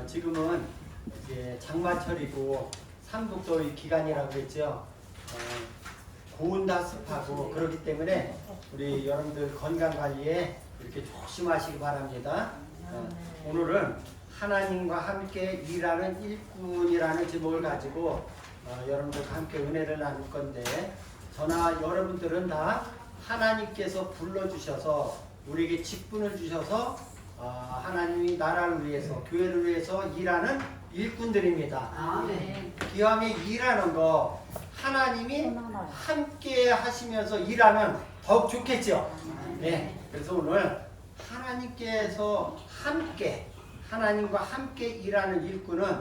지금은 이제 장마철이고 삼국더위 기간이라고 했죠. 고온다 습하고 그렇기 때문에 우리 여러분들 건강 관리에 이렇게 조심하시기 바랍니다. 오늘은 하나님과 함께 일하는 일꾼이라는 제목을 가지고 여러분들과 함께 은혜를 나눌 건데, 저나 여러분들은 다 하나님께서 불러주셔서 우리에게 직분을 주셔서 하나님이 나라를 위해서 교회를 위해서 일하는 일꾼들입니다. 아멘. 기왕에 일하는 거 하나님이 함께 하시면서 일하면 더욱 좋겠죠. 네, 그래서 오늘 하나님께서 함께, 하나님과 함께 일하는 일꾼은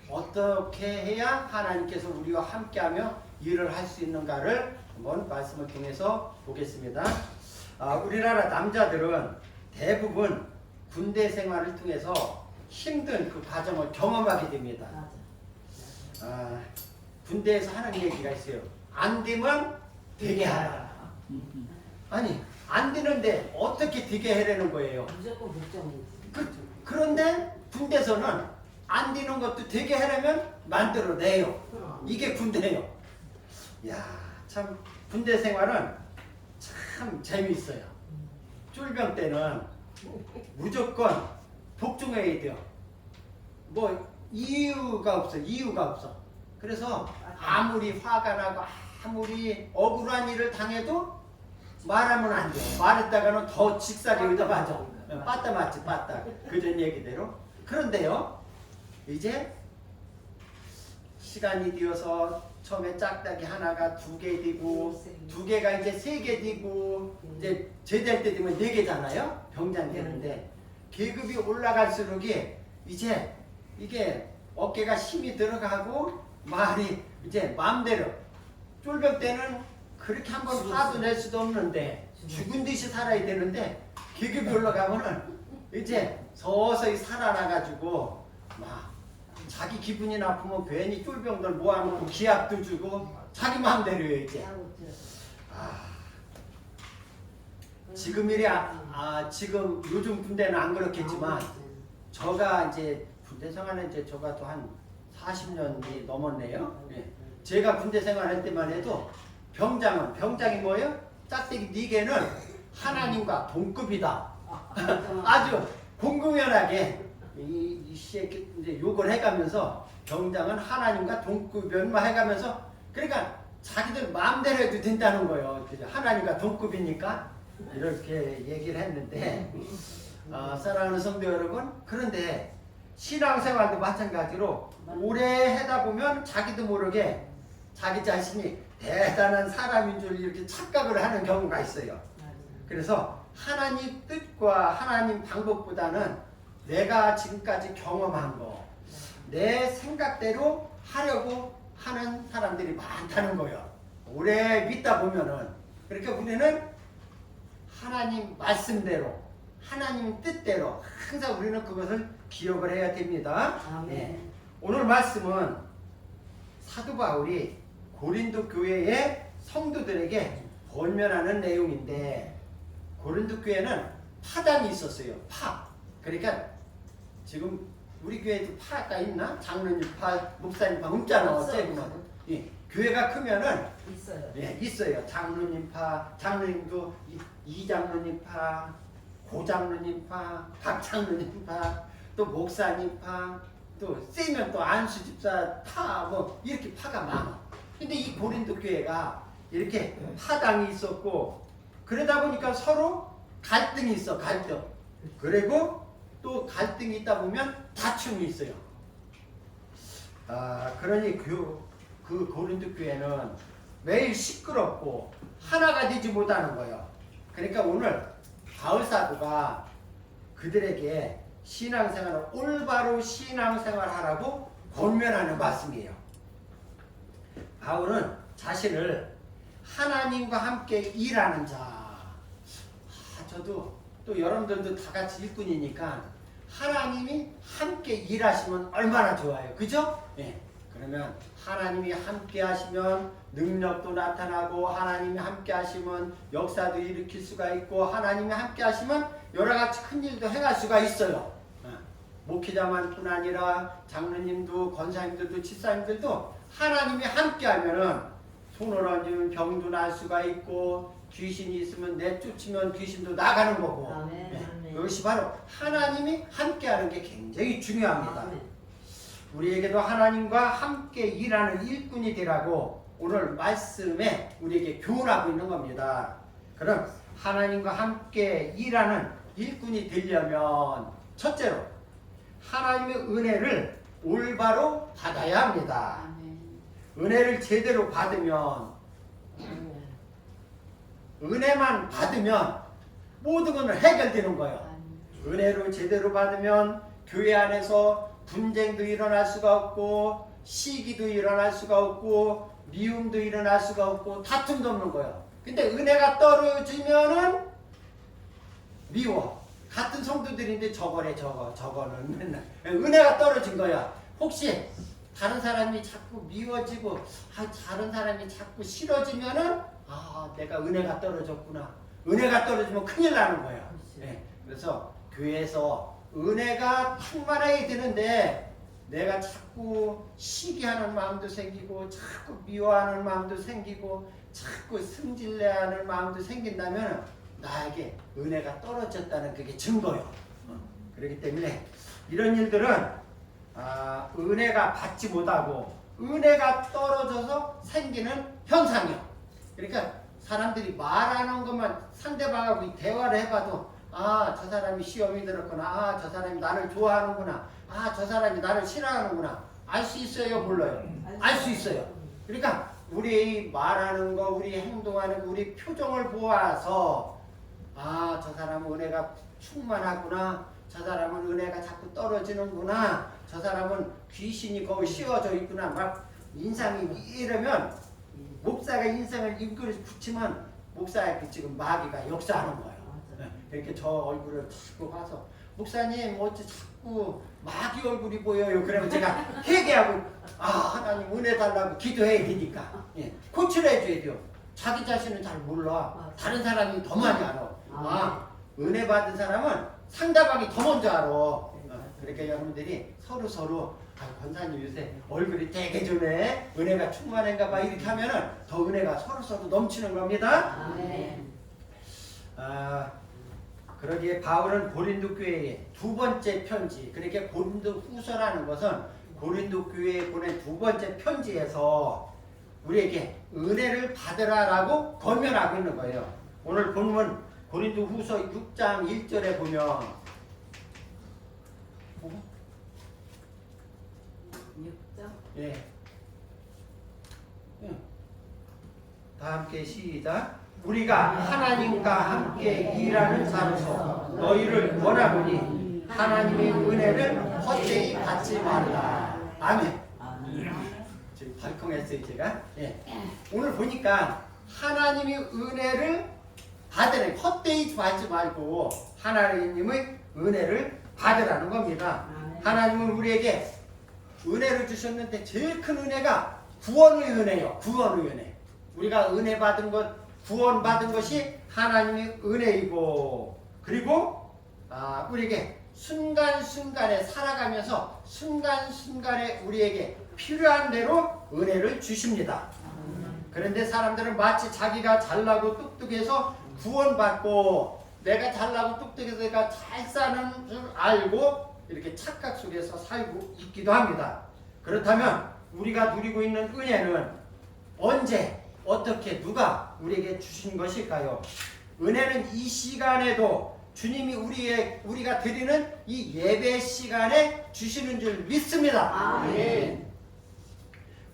어떻게 해야 하나님께서 우리와 함께하며 일을 할 수 있는가를 한번 말씀을 통해서 보겠습니다. 우리나라 남자들은 대부분 군대 생활을 통해서 힘든 그 과정을 경험하게 됩니다. 군대에서 하는 얘기가 있어요. 안 되면 되게 하라. 아니, 안 되는데 어떻게 되게 해라는 거예요. 무조건 걱정이지. 그런데 군대에서는 안 되는 것도 되게 하려면 만들어내요. 이게 군대예요. 야, 참 군대 생활은 참 재미있어요. 쫄병 때는 무조건 복종해야 돼요. 뭐 이유가 없어. 그래서 아무리 화가 나고 아무리 억울한 일을 당해도 말하면 안 돼요. 말했다가는 더 직사게 의다 맞아. 빠따 맞지, 빠따. 그전 얘기대로. 그런데요, 이제 시간이 되어서 처음에 짝짝이 하나가 2개 되고 2개가 이제 3개 되고 이제 제대할 때 되면 4개잖아요. 병장 되는데 계급이 올라갈수록 이제 이게 어깨가 힘이 들어가고 말이 이제 마음대로, 쫄병 때는 그렇게 한번 화도 낼 수도 없는데 죽은 듯이 살아야 되는데 계급이 올라가면은 이제 서서히 살아나가지고 막 자기 기분이 나쁘면 괜히 쫄병들 모아놓고 기합도 주고 자기 마음대로 해요. 이제 지금 지금 요즘 군대는 안 그렇겠지만 저가 이제 군대 생활은 이제 저가 또 한 40년이 넘었네요. 네. 제가 군대 생활할 때만 해도 병장이 뭐예요? 짝대기 4개는 하나님과 동급이다. 아주 공공연하게 이 새끼 이제 욕을 해가면서 병장은 하나님과 동급연마 해가면서, 그러니까 자기들 마음대로 해도 된다는 거예요. 하나님과 동급이니까 이렇게 얘기를 했는데, 사랑하는 성도 여러분, 그런데 신앙생활도 마찬가지로 오래 하다 보면 자기도 모르게 자기 자신이 대단한 사람인 줄 이렇게 착각을 하는 경우가 있어요. 그래서 하나님 뜻과 하나님 방법보다는 내가 지금까지 경험한 거, 내 생각대로 하려고 하는 사람들이 많다는 거예요. 오래 믿다 보면은. 그러니까 우리는 하나님 말씀대로, 하나님 뜻대로 항상 우리는 그것을 기억을 해야 됩니다. 네. 오늘 말씀은 사도 바울이 고린도 교회의 성도들에게 권면하는 내용인데, 고린도 교회는 파당이 있었어요. 파. 그러니까 지금 우리 교회도 파가 있나? 장로님 파, 목사님 파, 없잖아. 어째구만. 예. 교회가 크면은 있어요. 예, 있어요. 장로님 파, 장로님도 이장로님 파, 고장로님 파, 박장로님 파, 또 목사님 파, 또 세면 또 안수 집사 파, 뭐 이렇게 파가 많아. 근데 이 고린도 교회가 이렇게 파당이 있었고, 그러다 보니까 서로 갈등이 있어. 갈등. 그리고 또 갈등이 있다 보면 다툼이 있어요. 그러니 그 고린도 교회는 매일 시끄럽고 하나가 되지 못하는 거예요. 그러니까 오늘 바울 사도가 그들에게 신앙생활을, 올바로 신앙생활하라고 권면하는 말씀이에요. 바울은 자신을 하나님과 함께 일하는 자. 저도 또 여러분들도 다 같이 일꾼이니까 하나님이 함께 일하시면 얼마나 좋아요. 그죠? 예. 그러면 하나님이 함께 하시면 능력도 나타나고, 하나님이 함께 하시면 역사도 일으킬 수가 있고, 하나님이 함께 하시면 여러 가지 큰 일도 행할 수가 있어요. 목회자만뿐 아니라 장로님도, 권사님들도, 집사님들도 하나님이 함께 하면은 손을 얹으면 병도 날 수가 있고, 귀신이 있으면 내쫓으면 귀신도 나가는 거고. 아멘. 이것이 바로 하나님이 함께하는 게 굉장히 중요합니다. 아멘. 우리에게도 하나님과 함께 일하는 일꾼이 되라고 오늘 말씀에 우리에게 교훈하고 있는 겁니다. 그럼 하나님과 함께 일하는 일꾼이 되려면 첫째로 하나님의 은혜를 올바로 받아야 합니다. 은혜를 제대로 받으면, 은혜만 받으면 모든 건 해결되는 거예요. 은혜를 제대로 받으면 교회 안에서 분쟁도 일어날 수가 없고, 시기도 일어날 수가 없고, 미움도 일어날 수가 없고, 다툼도 없는 거예요. 근데 은혜가 떨어지면은 미워. 같은 성도들인데 저거래, 저거는 맨날 은혜가 떨어진 거야. 혹시 다른 사람이 자꾸 미워지고, 다른 사람이 자꾸 싫어지면은 내가 은혜가 떨어졌구나. 은혜가 떨어지면 큰일 나는 거예요. 네. 그래서 교회에서 은혜가 충만해야 되는데, 내가 자꾸 시기하는 마음도 생기고, 자꾸 미워하는 마음도 생기고, 자꾸 승질내하는 마음도 생긴다면 나에게 은혜가 떨어졌다는 그게 증거예요. 그렇기 때문에 이런 일들은 은혜가 받지 못하고 은혜가 떨어져서 생기는 현상이요. 그러니까 사람들이 말하는 것만 상대방하고 대화를 해봐도 저 사람이 시험이 들었구나, 저 사람이 나를 좋아하는구나, 저 사람이 나를 싫어하는구나, 알 수 있어요, 몰라요? 알 수 있어요. 그러니까 우리 말하는 거, 우리 행동하는 거, 우리 표정을 보아서 저 사람은 은혜가 충만하구나, 저 사람은 은혜가 자꾸 떨어지는구나, 저 사람은 귀신이 거기 씌워져 있구나, 막 인상이 이러면 목사가 인상을 입구를 붙이면 목사의 지금 마귀가 역사하는 거예요. 이렇게 저 얼굴을 자꾸 봐서 목사님 어째 자꾸 마귀 얼굴이 보여요. 그러면 제가 회개하고 하나님 은혜 달라고 기도해야 되니까 코치를 해줘야 돼요. 자기 자신은 잘 몰라. 다른 사람이 더 많이 알아. 은혜 받은 사람은 상대방이 더 먼저 알아. 그러니까 여러분들이 서로 권사님 요새 얼굴이 되게 좋네, 은혜가 충만한가 봐, 이렇게 하면은 더 은혜가 서로 넘치는 겁니다. 그러기에 바울은 고린도 교회에 두 번째 편지, 그러니까 고린도 후서라는 것은 고린도 교회에 보낸 두 번째 편지에서 우리에게 은혜를 받으라라고 권면하고 있는 거예요. 오늘 본문 고린도 후서 6장 1절에 보면 6장? 다 함께 시작. 우리가 하나님과 함께 일하는 자로서 너희를 원하노니 하나님의 은혜를 헛되이 받지 말라. 아멘. 지금 발콩했어요 제가. 예. 오늘 보니까 하나님의 은혜를 받으라. 헛되이 받지 말고 하나님의 은혜를 받으라는 겁니다. 하나님은 우리에게 은혜를 주셨는데 제일 큰 은혜가 구원의 은혜요. 구원의 은혜. 우리가 은혜 받은 것, 구원 받은 것이 하나님의 은혜이고, 그리고 우리에게 순간순간에 살아가면서 순간순간에 우리에게 필요한 대로 은혜를 주십니다. 그런데 사람들은 마치 자기가 잘나고 똑똑해서 구원받고 내가 잘나고 똑똑해서 내가 잘 사는 줄 알고 이렇게 착각 속에서 살고 있기도 합니다. 그렇다면 우리가 누리고 있는 은혜는 언제, 어떻게, 누가 우리에게 주신 것일까요? 은혜는 이 시간에도 주님이 우리가 드리는 이 예배 시간에 주시는 줄 믿습니다. 아멘.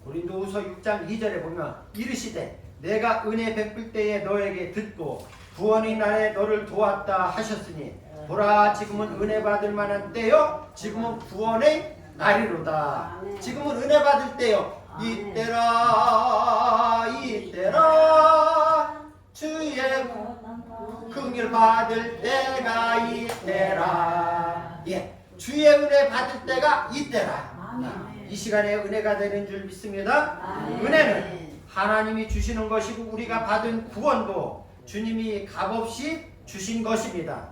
고린도후서 6장 2절에 보면 이르시되 내가 은혜 베풀 때에 너에게 듣고 구원의 날에 너를 도왔다 하셨으니 보라 지금은 은혜 받을 만한 때요 지금은 구원의 날이로다. 지금은 은혜 받을 때요. 이때라 주의 긍휼 받을 때가 이때라. 예, 주의 은혜 받을 때가 이때라. 이 시간에 은혜가 되는 줄 믿습니다. 은혜는 하나님이 주시는 것이고 우리가 받은 구원도 주님이 값없이 주신 것입니다.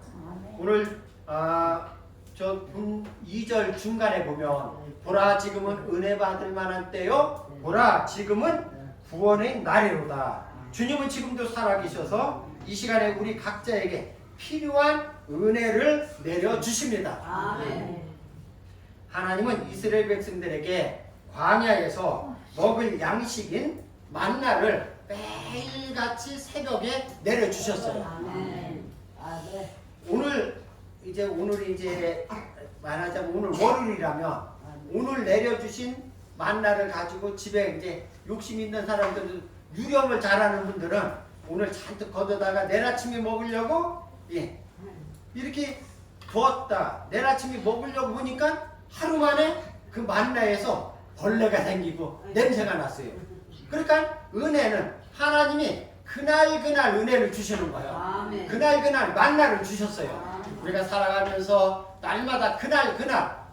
오늘 저 2절 중간에 보면 보라 지금은 은혜 받을 만한 때요 보라 지금은 구원의 날이로다. 주님은 지금도 살아계셔서 이 시간에 우리 각자에게 필요한 은혜를 내려주십니다. 아멘. 하나님은 이스라엘 백성들에게 광야에서 먹을 양식인 만나를 매일같이 새벽에 내려주셨어요. 아멘. 오늘이 이제 말하자면 오늘 월요일이라면 오늘 내려주신 만나를 가지고 집에 이제 욕심 있는 사람들, 유령을 잘하는 분들은 오늘 잔뜩 걷어다가 내일 아침에 먹으려고 이렇게 두었다 내일 아침에 먹으려고 보니까 하루 만에 그 만나에서 벌레가 생기고 냄새가 났어요. 그러니까 은혜는 하나님이 그날 은혜를 주시는 거예요. 아멘. 그날 만나를 주셨어요. 우리가 살아가면서 날마다 그날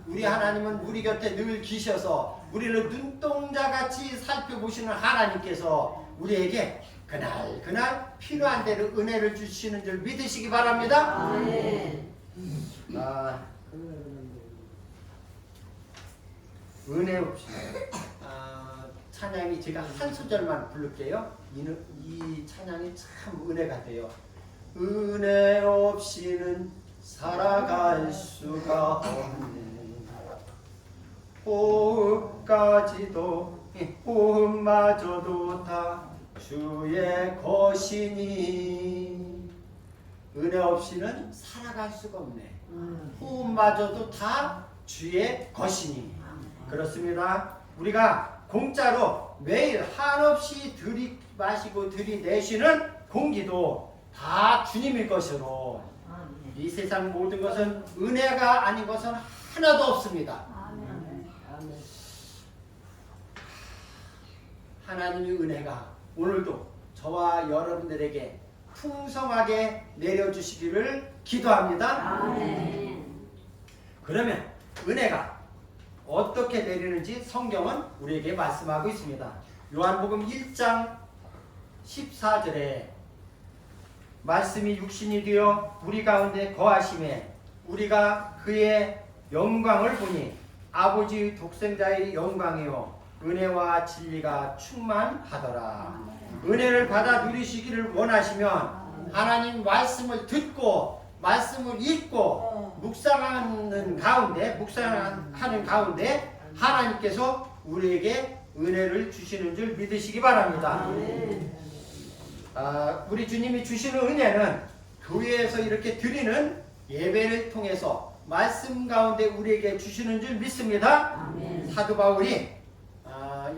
우리 하나님은 우리 곁에 늘 계셔서 우리를 눈동자같이 살펴보시는 하나님께서 우리에게 그날 필요한 대로 은혜를 주시는 줄 믿으시기 바랍니다. 아멘. 은혜 없이 찬양이 제가 한 소절만 부를게요. 이 찬양이 참 은혜가 돼요. 은혜 없이는 살아갈 수가 없네. 호흡마저도 다 주의 것이니. 은혜 없이는 살아갈 수가 없네. 호흡마저도 다 주의 것이니. 그렇습니다. 우리가 공짜로 매일 한없이 들이마시고 들이내쉬는 공기도 다 주님일 것으로 이 세상 모든 것은 은혜가 아닌 것은 하나도 없습니다. 하나님의 은혜가 오늘도 저와 여러분들에게 풍성하게 내려주시기를 기도합니다. 아멘. 그러면 은혜가 어떻게 내리는지 성경은 우리에게 말씀하고 있습니다. 요한복음 1장 14절에 말씀이 육신이 되어 우리 가운데 거하심에 우리가 그의 영광을 보니 아버지 독생자의 영광이요 은혜와 진리가 충만하더라. 은혜를 받아 누리시기를 원하시면 하나님 말씀을 듣고 말씀을 읽고 묵상하는 가운데 하나님께서 우리에게 은혜를 주시는 줄 믿으시기 바랍니다. 우리 주님이 주시는 은혜는 교회에서 이렇게 드리는 예배를 통해서 말씀 가운데 우리에게 주시는 줄 믿습니다. 사도 바울이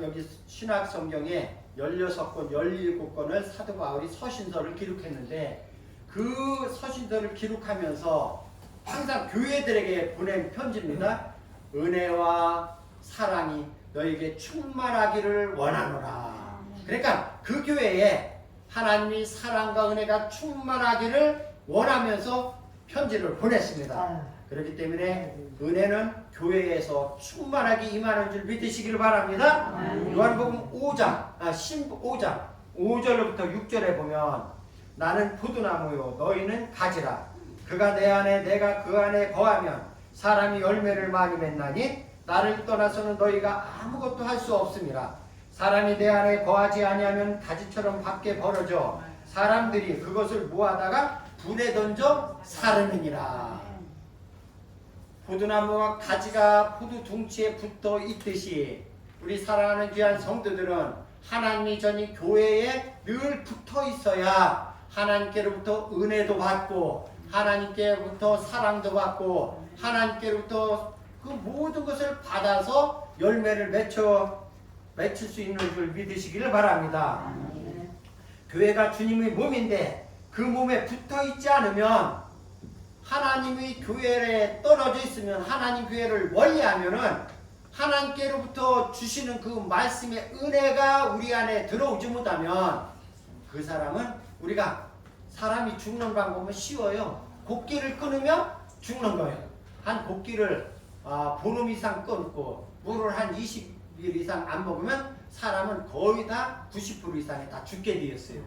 여기 신약 성경에 16권, 17권을 사도 바울이 서신서를 기록했는데 그 서신서를 기록하면서 항상 교회들에게 보낸 편지입니다. 은혜와 사랑이 너에게 충만하기를 원하노라. 그러니까 그 교회에 하나님이 사랑과 은혜가 충만하기를 원하면서 편지를 보냈습니다. 그렇기 때문에 은혜는 교회에서 충만하게 임하는 줄 믿으시기를 바랍니다. 요한복음 5장 5절로부터 6절에 보면 나는 포도나무요 너희는 가지라. 그가 내 안에 내가 그 안에 거하면 사람이 열매를 많이 맺나니 나를 떠나서는 너희가 아무것도 할 수 없음이라. 사람이 내 안에 거하지 아니하면 가지처럼 밖에 벌어져 사람들이 그것을 모아다가 불에 던져 사르느니라. 포도나무와 가지가 포도 둥치에 붙어 있듯이 우리 사랑하는 귀한 성도들은 하나님이 전이 교회에 늘 붙어 있어야 하나님께로부터 은혜도 받고 하나님께로부터 사랑도 받고 하나님께로부터 그 모든 것을 받아서 열매를 맺힐 수 있는 줄 믿으시기를 바랍니다. 교회가 주님의 몸인데 그 몸에 붙어 있지 않으면 하나님의 교회에 떨어져 있으면 하나님 교회를 멀리하면은 하나님께로부터 주시는 그 말씀의 은혜가 우리 안에 들어오지 못하면 그 사람은 우리가 사람이 죽는 방법은 쉬워요. 곡기를 끊으면 죽는 거예요. 한 곡기를 보름 이상 끊고 물을 한 20일 이상 안 먹으면 사람은 거의 다 90% 이상이 다 죽게 되었어요.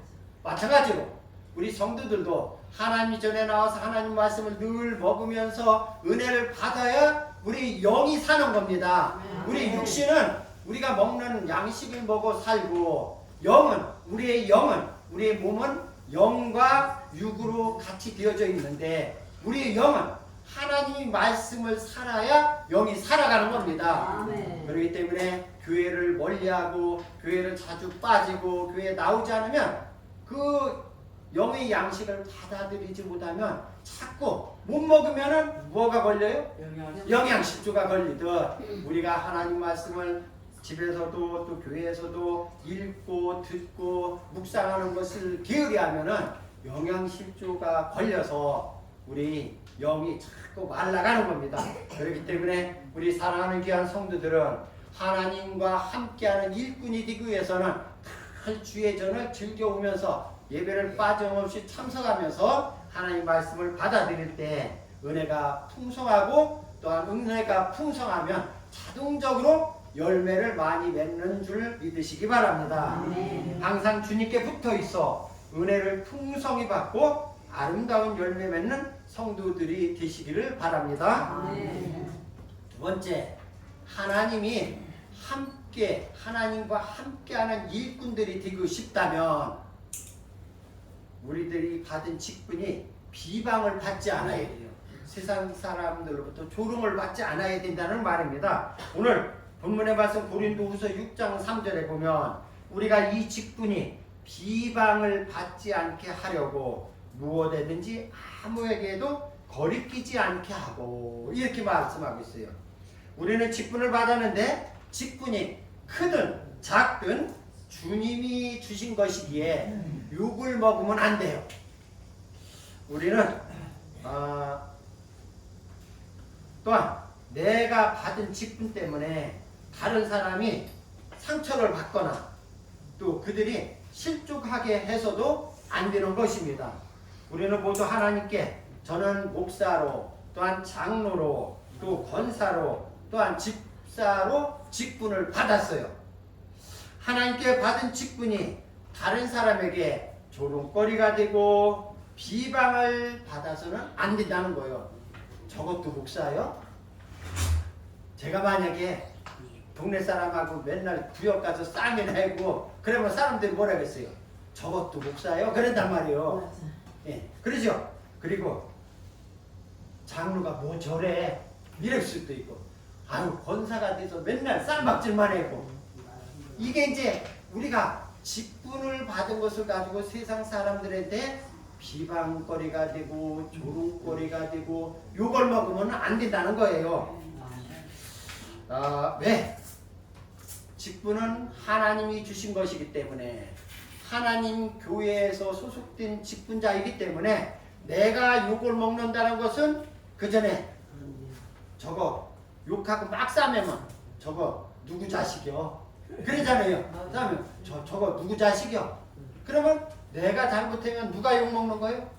마찬가지로 우리 성도들도 하나님 전에 나와서 하나님 말씀을 늘 먹으면서 은혜를 받아야 우리 영이 사는 겁니다. 우리 육신은 우리가 먹는 양식을 먹어 살고 우리의 몸은 영과 육으로 같이 되어져 있는데 우리의 영은 하나님의 말씀을 살아야 영이 살아가는 겁니다. 그렇기 때문에 교회를 멀리하고 교회를 자주 빠지고 교회에 나오지 않으면 그 영의 양식을 받아들이지 못하면 자꾸 못 먹으면은 뭐가 걸려요? 영양실조가 걸리듯 우리가 하나님 말씀을 집에서도 또 교회에서도 읽고 듣고 묵상하는 것을 게으리하면은 영양실조가 걸려서 우리 영이 자꾸 말라가는 겁니다. 그렇기 때문에 우리 사랑하는 귀한 성도들은 하나님과 함께하는 일꾼이 되기 위해서는 늘 주의 전을 즐겨오면서 예배를 빠짐없이 참석하면서 하나님 말씀을 받아들일 때 은혜가 풍성하고 또한 은혜가 풍성하면 자동적으로 열매를 많이 맺는 줄 믿으시기 바랍니다. 항상 주님께 붙어 있어 은혜를 풍성히 받고 아름다운 열매 맺는 성도들이 되시기를 바랍니다. 두 번째, 하나님과 함께하는 일꾼들이 되고 싶다면 우리들이 받은 직분이 비방을 받지 않아야 돼요. 세상 사람들로부터 조롱을 받지 않아야 된다는 말입니다. 오늘 본문의 말씀 고린도후서 6장 3절에 보면 우리가 이 직분이 비방을 받지 않게 하려고 무엇이든지 아무에게도 거리끼지 않게 하고 이렇게 말씀하고 있어요. 우리는 직분을 받았는데 직분이 크든 작든 주님이 주신 것이기에 욕을 먹으면 안 돼요. 우리는 또한 내가 받은 직분 때문에 다른 사람이 상처를 받거나 또 그들이 실족하게 해서도 안 되는 것입니다. 우리는 모두 하나님께 저는 목사로 또한 장로로 또 권사로 또한 집사로 직분을 받았어요. 하나님께 받은 직분이 다른 사람에게 조롱거리가 되고 비방을 받아서는 안 된다는 거예요. 저것도 목사요? 제가 만약에 동네 사람하고 맨날 구역 가서 쌈이나 하고 그러면 사람들이 뭐라 그랬어요? 저것도 목사요? 그런단 말이에요. 예, 그러죠? 그리고 장로가 뭐 저래? 이럴 수도 있고 아유 권사가 돼서 맨날 쌈박질만 하고 이게 이제 우리가 직분을 받은 것을 가지고 세상 사람들한테 비방거리가 되고 조롱거리가 되고 욕을 먹으면 안 된다는 거예요. 왜? 직분은 하나님이 주신 것이기 때문에 하나님 교회에서 소속된 직분자이기 때문에 내가 욕을 먹는다는 것은 그 전에 저거 욕하고 막 싸매면 저거 누구 자식이요? 그러잖아요. 싸면 저거 누구 자식이요? 그러면 내가 잘못하면 누가 욕 먹는 거예요?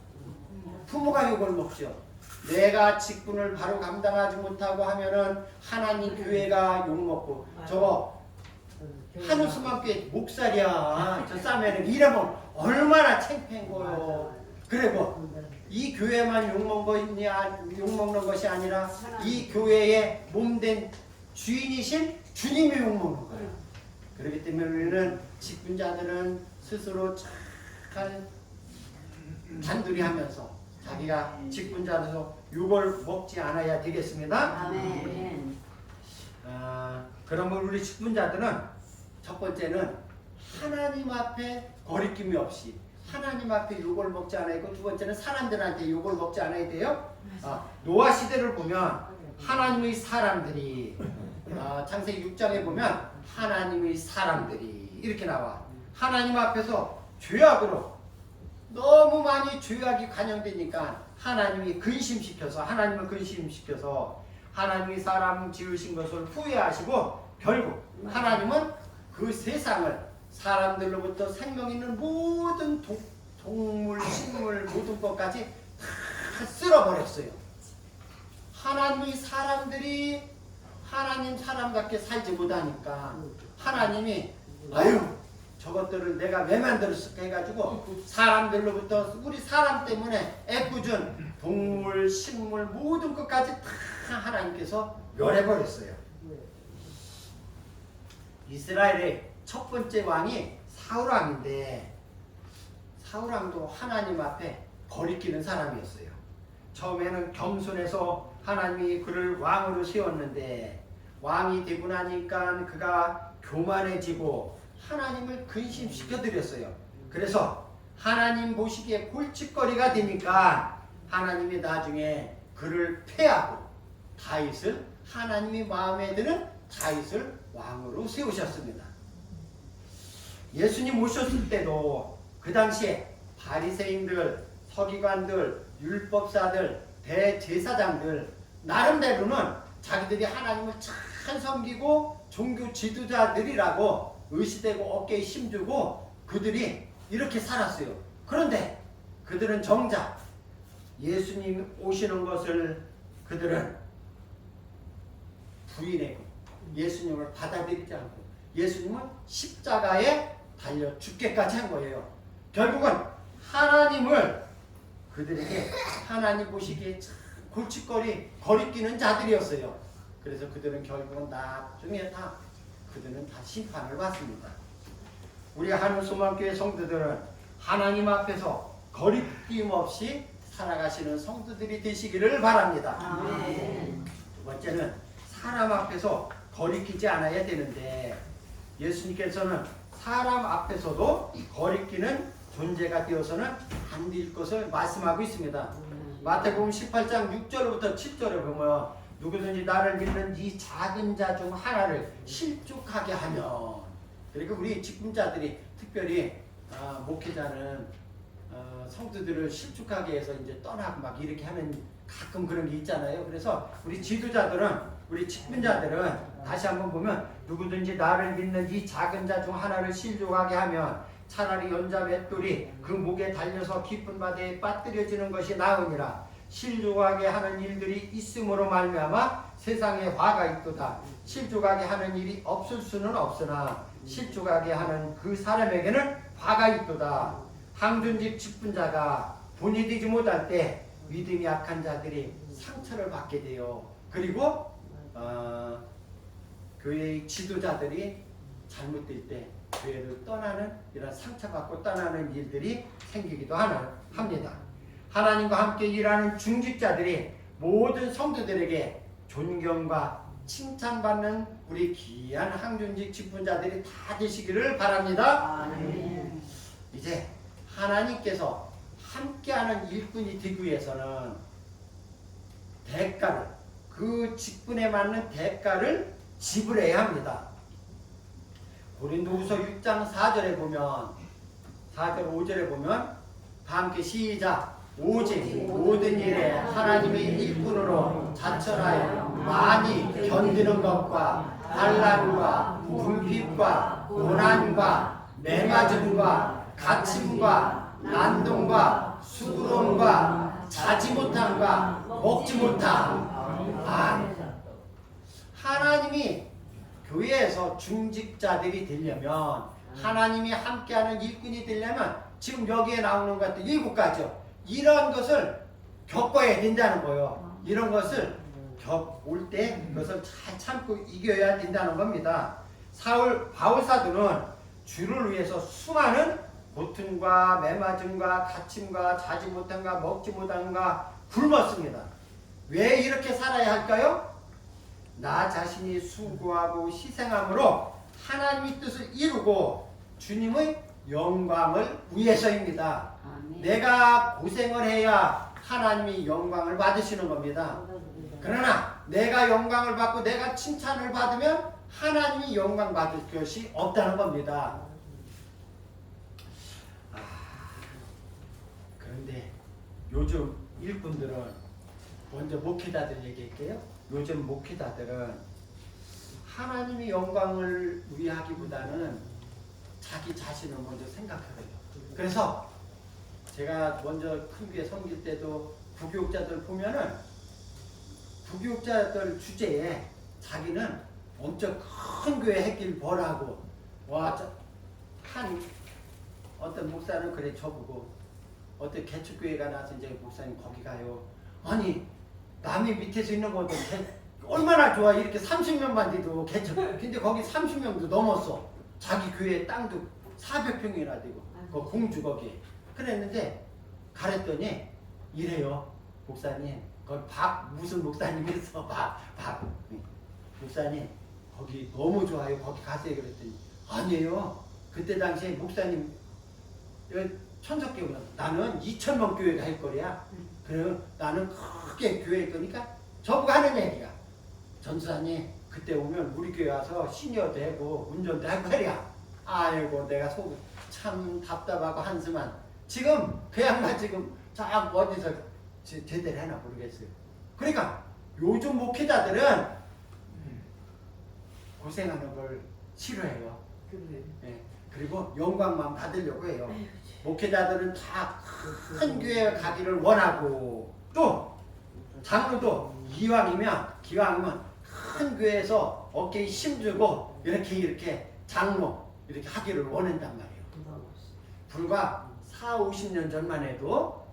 부모가 욕을 먹죠. 내가 직분을 바로 감당하지 못하고 하면은 하나님 교회가 욕 먹고 저거 한우수만 꽤 목살이야. 저 싸매는 이러면 얼마나 창피한 거요. 그리고 이 교회만 욕먹는 것이 아니라 이 교회의 몸된 주인이신 주님이 욕먹는 거예요. 그렇기 때문에 우리는 직분자들은 스스로 잘 단둘이 하면서 자기가 직분자로서 욕을 먹지 않아야 되겠습니다. 아멘. 그러면 우리 직분자들은 첫 번째는 하나님 앞에 거리낌이 없이 하나님 앞에 욕을 먹지 않아야 되고, 두 번째는 사람들한테 욕을 먹지 않아야 돼요. 노아 시대를 보면 하나님의 사람들이 창세기 6장에 보면 하나님의 사람들이 이렇게 나와. 하나님 앞에서 죄악으로 너무 많이 죄악이 관영되니까 하나님을 근심시켜서 하나님이 사람 지으신 것을 후회하시고 결국 하나님은 그 세상을 사람들로부터 생명 있는 모든 동물, 식물, 모든 것까지 다 쓸어버렸어요. 하나님의 사람들이 하나님 사람답게 살지 못하니까 하나님이 아유 저것들을 내가 왜 만들었을까 해가지고 사람들로부터 우리 사람 때문에 애꿎은 동물, 식물 모든 것까지 다 하나님께서 멸해버렸어요. 이스라엘의 첫 번째 왕이 사울왕인데 사울왕도 하나님 앞에 거리끼는 사람이었어요. 처음에는 겸손해서 하나님이 그를 왕으로 세웠는데 왕이 되고 나니까 그가 교만해지고 하나님을 근심시켜드렸어요. 그래서 하나님 보시기에 골칫거리가 되니까 하나님이 나중에 그를 패하고 다윗을 하나님이 마음에 드는 다윗을 왕으로 세우셨습니다. 예수님 오셨을 때도 그 당시에 바리새인들, 서기관들, 율법사들, 대제사장들 나름대로는 자기들이 하나님을 잘 섬기고 종교 지도자들이라고 의시되고 어깨에 힘주고 그들이 이렇게 살았어요. 그런데 그들은 정작 예수님 오시는 것을 그들은 부인했고 예수님을 받아들이지 않고 예수님은 십자가에 달려 죽게까지 한 거예요. 결국은 하나님을 그들에게 하나님 보시기에 거리끼는 자들이었어요. 그래서 그들은 결국은 나중에 그들은 다 심판을 받습니다. 우리 하늘소망교회 성도들은 하나님 앞에서 거리낌 없이 살아가시는 성도들이 되시기를 바랍니다. 아멘. 두 번째는 사람 앞에서 거리끼지 않아야 되는데 예수님께서는 사람 앞에서도 거리끼는 존재가 되어서는 안 될 것을 말씀하고 있습니다. 마태복음 18장 6절부터 7절에 보면 누구든지 나를 믿는 이 작은 자 중 하나를 실족하게 하면, 그러니까 우리 직분자들이 특별히 목회자는 성도들을 실족하게 해서 이제 떠나고 막 이렇게 하는 가끔 그런 게 있잖아요. 그래서 우리 지도자들은 우리 직분자들은 다시 한번 보면 누구든지 나를 믿는 이 작은 자 중 하나를 실족하게 하면 차라리 연자 맷돌이 그 목에 달려서 깊은 바다에 빠뜨려지는 것이 나으니라. 실족하게 하는 일들이 있음으로 말미암아 세상에 화가 있도다. 실족하게 하는 일이 없을 수는 없으나 실족하게 하는 그 사람에게는 화가 있도다. 항준직 직분자가 본이 되지 못할 때 믿음이 약한 자들이 상처를 받게 돼요. 그리고 교회의 지도자들이 잘못될 때 교회를 떠나는 이런 상처받고 떠나는 일들이 생기기도 합니다. 하나님과 함께 일하는 중직자들이 모든 성도들에게 존경과 칭찬받는 우리 귀한 항준직 직분자들이 다 되시기를 바랍니다. 아멘. 이제 하나님께서 함께하는 일꾼이 되기 위해서는 그 직분에 맞는 대가를 지불해야 합니다. 고린도후서 6장 4절에 보면 4절 5절에 보면 다 함께 시작. 오직 모든 일에 하나님의 일꾼으로 자천하여 많이 견디는 것과 환난과 궁핍과 고난과 매맞음과 갇힘과 난동과 수고로움과 자지 못함과 먹지 못함. 하나님이 교회에서 중직자들이 되려면, 하나님이 함께하는 일꾼이 되려면 지금 여기에 나오는 것들 7가지요. 이런 것을 겪어야 된다는 거예요. 이런 것을 겪을 때 그것을 잘 참고 이겨야 된다는 겁니다. 바울 사도는 주를 위해서 수많은 고통과 매맞음과 갇힘과 자지 못함과 먹지 못함과 굶었습니다. 왜 이렇게 살아야 할까요? 나 자신이 수고하고 희생함으로 하나님의 뜻을 이루고 주님의 영광을 위해서입니다. 내가 고생을 해야 하나님이 영광을 받으시는 겁니다. 그러나 내가 영광을 받고 내가 칭찬을 받으면 하나님이 영광 받을 것이 없다는 겁니다. 그런데 요즘 일꾼들은, 먼저 목회자들 얘기할게요. 요즘 목회자들은 하나님의 영광을 위하기보다는 자기 자신을 먼저 생각해요. 그래서 제가 먼저 큰 교회 섬길 때도 부교육자들 보면은 부교육자들 주제에 자기는 엄청 큰 교회 했길 뭐라고, 한 어떤 목사는 그래 저보고, 어떤 개척교회가 나서 이제 목사님 거기 가요. 아니 남이 밑에서 있는 것도 얼마나 좋아. 이렇게 30명만 돼도 개척. 근데 거기 30명도 넘었어. 자기 교회 땅도 400평이나 되고 그 공주 거기. 그랬는데 가랬더니 이래요. 목사님 거기 무슨 목사님이서 목사님 거기 너무 좋아요. 거기 가세요. 그랬더니 아니에요. 그때 당시에 목사님 천석교회 나는 2,000명 교회가 할 거야. 그래요. 나는 크게 교회 할 거니까 저보고 하는 얘기가, 전수사님 그때 오면 우리 교회 와서 시니어 되고 운전도 할 거야. 아이고 내가 속 참 답답하고 한심한. 지금 그 양반 지금 저 어디서 제대로 하나 모르겠어요. 그러니까 요즘 목회자들은 고생하는 걸 싫어해요. 네. 그리고 영광만 받으려고 해요. 목회자들은 다 큰 교회에 가기를 원하고, 또 장로도 기왕이면 큰 교회에서 어깨에 힘주고 이렇게 장로 이렇게 하기를 원한단 말이에요. 불과 40-50년 전만 해도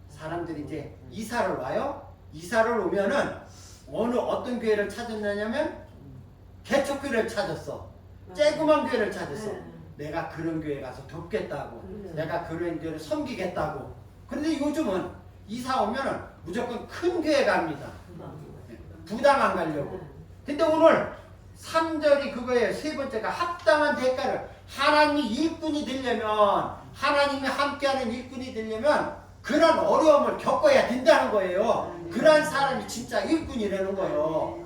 사람들이 이제 이사를 와요. 이사를 오면은 어떤 교회를 찾았냐면 개척교회를 찾았어. 쬐그만 교회를 찾았어. 내가 그런 교회 가서 돕겠다고, 내가 그런 교회를 섬기겠다고. 그런데 요즘은 이사 오면은 무조건 큰 교회 갑니다. 부담 안 가려고. 근데 오늘 3절이 그거예요. 세 번째가 합당한 대가를, 하나님이 일꾼이 되려면, 하나님이 함께하는 일꾼이 되려면 그런 어려움을 겪어야 된다는 거예요. 그런 사람이 진짜 일꾼이라는 거예요.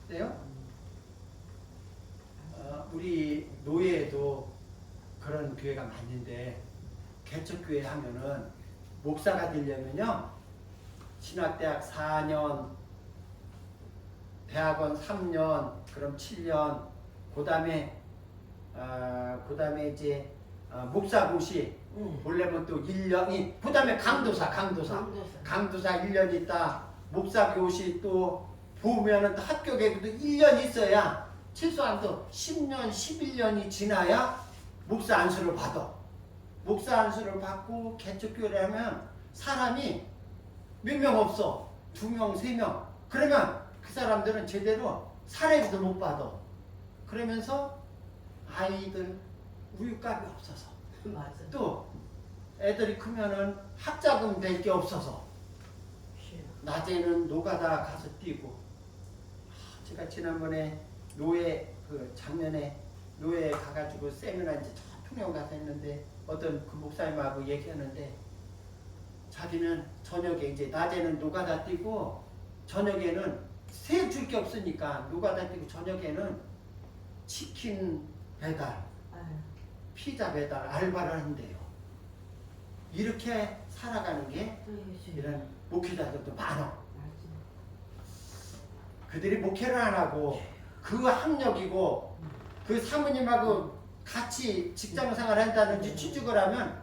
그래요? 우리 노예에도 그런 교회가 많은데, 개척교회 하면은 목사가 되려면요 신학대학 4년, 대학원 3년, 그럼 7년, 그 다음에 이제 목사고시 보려면 또 1년이, 그 다음에 강도사 1년 있다. 목사교시 또 보면은 또 합격에도 1년 있어야, 최소한 또 10년, 11년이 지나야 목사 안수를 받아. 목사 안수를 받고 개척교회를 하면 사람이 몇 명 없어. 2명, 3명. 그러면 그 사람들은 제대로 사례비도 못 받아. 그러면서 아이들 우유값이 없어서, 또 애들이 크면은 학자금 될 게 없어서 낮에는 노가다 가서 뛰고. 제가 지난번에 노예 작년에 노예 가가지고 세미나 이제 통영 가서 했는데, 어떤 그 목사님하고 얘기하는데 자기는 저녁에 이제 낮에는 노가다 뛰고 저녁에는 새 줄 게 없으니까 누가다 뛰고 저녁에는 치킨 배달, 피자 배달 알바를 한대요. 이렇게 살아가는 게 이런 목회자들도 많아. 그들이 목회를 안 하고 그 학력이고 그 사모님하고 같이 직장 생활을 한다든지 취직을 하면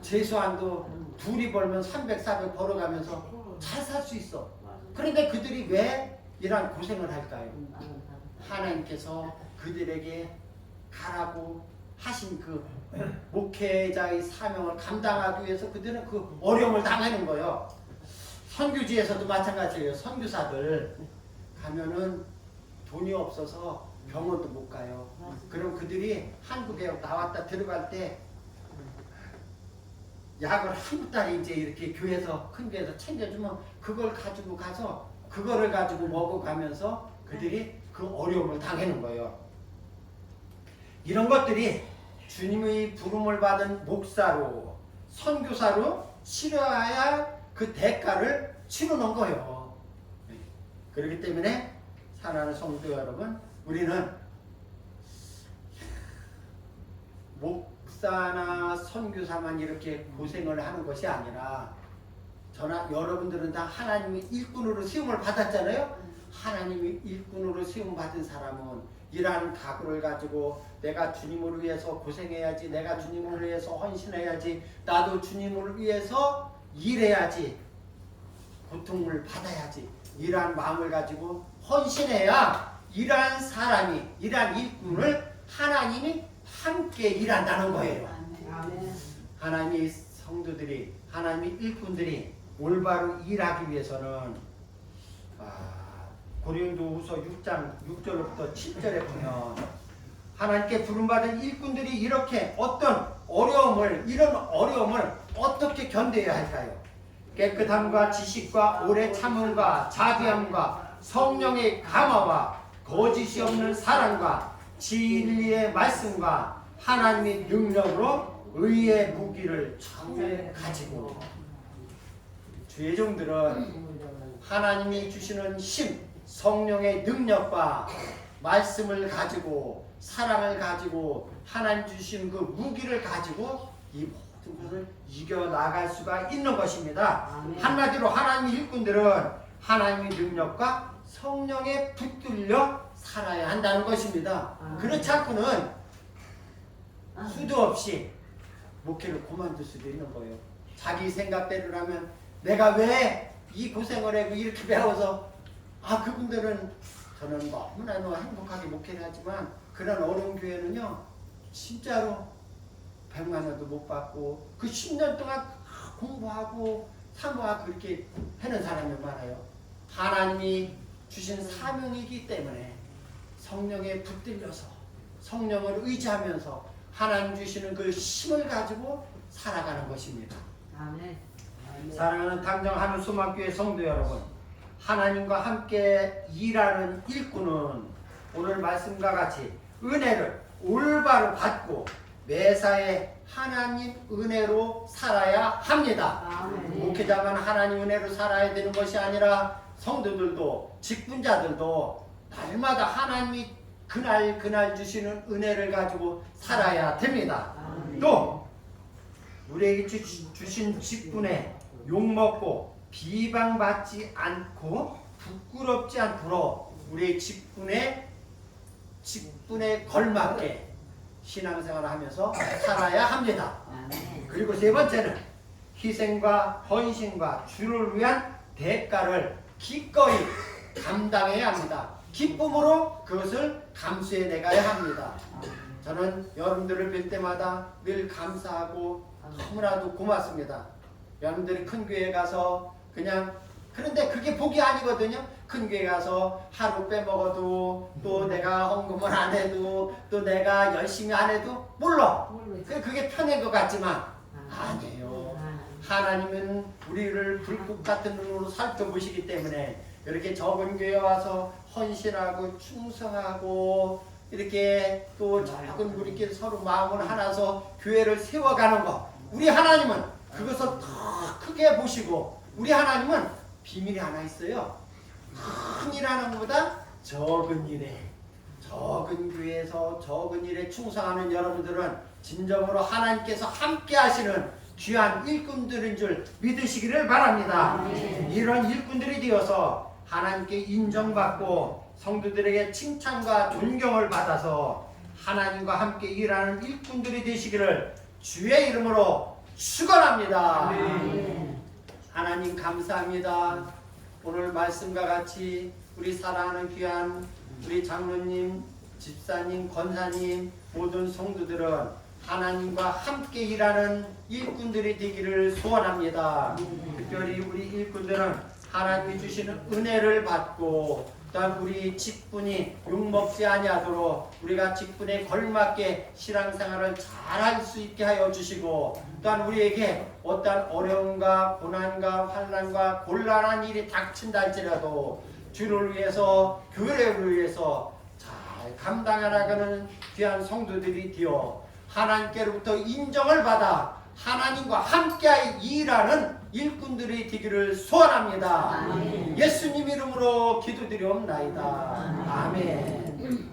최소한도 둘이 벌면 300, 400 벌어가면서 잘 살 수 있어. 그런데 그들이 왜 이런 고생을 할까요? 하나님께서 그들에게 가라고 하신 그 목회자의 사명을 감당하기 위해서 그들은 그 어려움을 당하는 거예요. 선교지에서도 마찬가지예요. 선교사들 가면은 돈이 없어서 병원도 못 가요. 그럼 그들이 한국에 나왔다 들어갈 때 약을 한 달에 이제 이렇게 교회에서 큰 교회에서 챙겨주면 그걸 가지고 가서 그거를 가지고 먹어가면서 그들이 그 어려움을 당하는 거예요. 이런 것들이 주님의 부름을 받은 목사로 선교사로 치러야 할 그 대가를 치르는 거예요. 그렇기 때문에 사랑하는 성도 여러분, 우리는 목사나 선교사만 이렇게 고생을 하는 것이 아니라 여러분들은 다 하나님의 일꾼으로 세움을 받았잖아요. 하나님의 일꾼으로 세움 받은 사람은 이러한 각오를 가지고 내가 주님을 위해서 고생해야지, 내가 주님을 위해서 헌신해야지, 나도 주님을 위해서 일해야지, 고통을 받아야지, 이러한 마음을 가지고 헌신해야 이러한 사람이, 이러한 일꾼을 하나님이 함께 일한다는 거예요. 하나님의 성도들이, 하나님의 일꾼들이 올바로 일하기 위해서는 고린도후서 6장 6절부터 7절에 보면 하나님께 부름받은 일꾼들이 이렇게 어떤 어려움을, 이런 어려움을 어떻게 견뎌야 할까요? 깨끗함과 지식과 오래 참음과 자비함과 성령의 감화와 거짓이 없는 사랑과 진리의 말씀과 하나님의 능력으로 의의 무기를 처음에 가지고, 주의 종들은 하나님이 주시는 힘, 성령의 능력과 말씀을 가지고 사랑을 가지고 하나님 주신 그 무기를 가지고 이 모든 것을 이겨나갈 수가 있는 것입니다. 한마디로 하나님의 일꾼들은 하나님의 능력과 성령에 붙들려 살아야 한다는 것입니다. 그렇지 않고는 수도 없이 목회를 그만둘 수도 있는 거예요. 자기 생각대로라면 내가 왜 이 고생을 하고 이렇게 배워서 그분들은 저는 너무나 행복하게 목회를 하지만 그런 어려운 교회는요 진짜로 100만 원도 못 받고 그 10년 동안 공부하고 사모하고 그렇게 하는 사람이 많아요. 하나님이 주신 사명이기 때문에 성령에 붙들려서 성령을 의지하면서 하나님 주시는 그 힘을 가지고 살아가는 것입니다. 아멘. 사랑하는 당정 하늘소망교회 성도 여러분, 하나님과 함께 일하는 일꾼은 오늘 말씀과 같이 은혜를 올바로 받고 매사에 하나님 은혜로 살아야 합니다. 목회자만 하나님 은혜로 살아야 되는 것이 아니라 성도들도 직분자들도 날마다 하나님이 그날 주시는 은혜를 가지고 살아야 됩니다. 또 우리에게 주신 직분에 욕먹고 비방받지 않고 부끄럽지 않도록 우리의 직분에 걸맞게 신앙생활을 하면서 살아야 합니다. 그리고 세 번째는 희생과 헌신과 주를 위한 대가를 기꺼이 감당해야 합니다. 기쁨으로 그것을 감수해 내가야 합니다. 저는 여러분들을 뵐 때마다 늘 감사하고 너무나도 고맙습니다. 여러분들이 큰 교회 가서 그런데 그게 복이 아니거든요. 큰 교회 가서 하루 빼먹어도 또 내가 헌금을 안 해도 또 내가 열심히 안 해도 몰라. 그게 편한 것 같지만 아니에요. 하나님은 우리를 불꽃 같은 눈으로 살펴보시기 때문에 이렇게 적은 교회에 와서 헌신하고 충성하고 이렇게 또 적은 우리끼리 서로 마음을 하나서 교회를 세워가는 것, 우리 하나님은 그것을 더 크게 보시고, 우리 하나님은 비밀이 하나 있어요. 큰 일하는 것보다 적은 일에, 적은 교회에서 적은 일에 충성하는 여러분들은 진정으로 하나님께서 함께 하시는 귀한 일꾼들인 줄 믿으시기를 바랍니다. 이런 일꾼들이 되어서 하나님께 인정받고 성도들에게 칭찬과 존경을 받아서 하나님과 함께 일하는 일꾼들이 되시기를 주의 이름으로 축원합니다. 하나님 감사합니다. 오늘 말씀과 같이 우리 사랑하는 귀한 우리 장로님, 집사님, 권사님 모든 성도들은 하나님과 함께 일하는 일꾼들이 되기를 소원합니다. 특별히 우리 일꾼들은 하나님이 주시는 은혜를 받고 또한 우리 직분이 욕먹지 아니하도록 우리가 직분에 걸맞게 신앙생활을 잘할 수 있게 하여 주시고 또한 우리에게 어떠한 어려움과 고난과 환난과 곤란한 일이 닥친다 할지라도 주를 위해서 교회를 위해서 잘 감당하라는 귀한 성도들이 되어 하나님께로부터 인정을 받아 하나님과 함께 일하는 일꾼들이 되기를 소원합니다. 예수님 이름으로 기도드리옵나이다. 아멘.